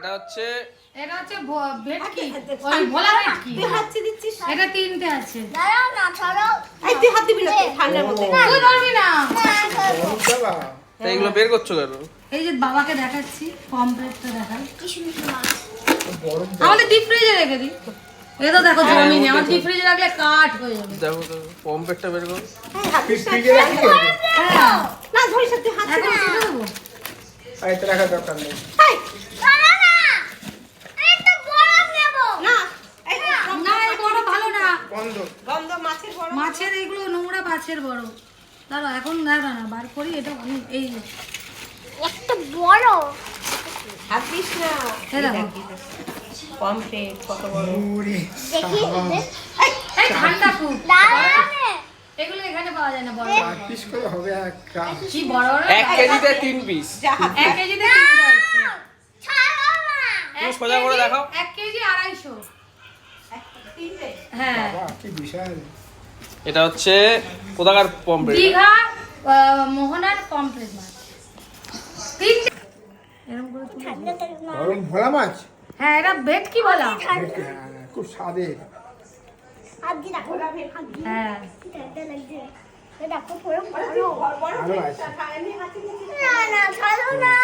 এটা হচ্ছে ভেটকি ওই ভোলা ভেটকি তুই হাতছি দিচ্ছিস এটা তিনটে আছে দাঁড়াও না ছাড়ো এই তুই হাত দিবি না তুই ঠান্ডার মধ্যে তুই ধরবি না তা এগুলো বের করছো কেন? এই যে বাবাকে দেখাচ্ছি পমফ্রেটটা দেখা কি সুন্দর মাছ আমাদের ডিপ ফ্রিজে রেখে দিই এটা দেখো জমি নেই আমার ডিপ ফ্রিজে রাখলে কাঠ হয়ে যাবে দেখো তো পম্পেটটা বের করো। এই হাত দিস না। ফ্রিজে রাখি হ্যাঁ না ধরিস না, তুই হাত এখন দিবি ছেড়ে দেবো আইতে রাখার দরকার নেই। এই, ছাড়ো না একটা বরফ নেব না এই না এই বড় ভালো না বন্ধ। গন্ধ মাছের বড় মাছের এগুলো নোংরা মাছের বড় দাঁড়া এখন দাঁড়া না বার করি এটা এই একটা বড় হাত দিস না এই দেখো পমফ্রেট কত বড় ওরে দেখি এই ঠান্ডা খুব দাঁড়াও এগুলো এখানে পাওয়া যায় না বড় আর পিস করে হবে একটা। কি বড় বড় 1 কেজিতে 3 পিস। যা হাত 1 কেজিতে তিনটা আছে ছাড়ো না তুমি সোজা করে দেখাও। 1 কেজি 250 তিনটে হ্যাঁ বাবা কি বিশাল। এটা হচ্ছে কোথাকার পম্পেট? দীঘা মোহনার কমপ্লেট মাছ তিনটে এরকম করে তুলে ঠান্ডাতে না গরম ভোলা মাছ। হ্যাঁ এটা ভেটকি বলা হ্যাঁ, খুব স্বাদের। হাত দিয়ে রাখো হাত দিয়ে হ্যাঁ ঠান্ডা লাগছে দেখো পুরো বড় ভালো আছে। না না ছাড়ো না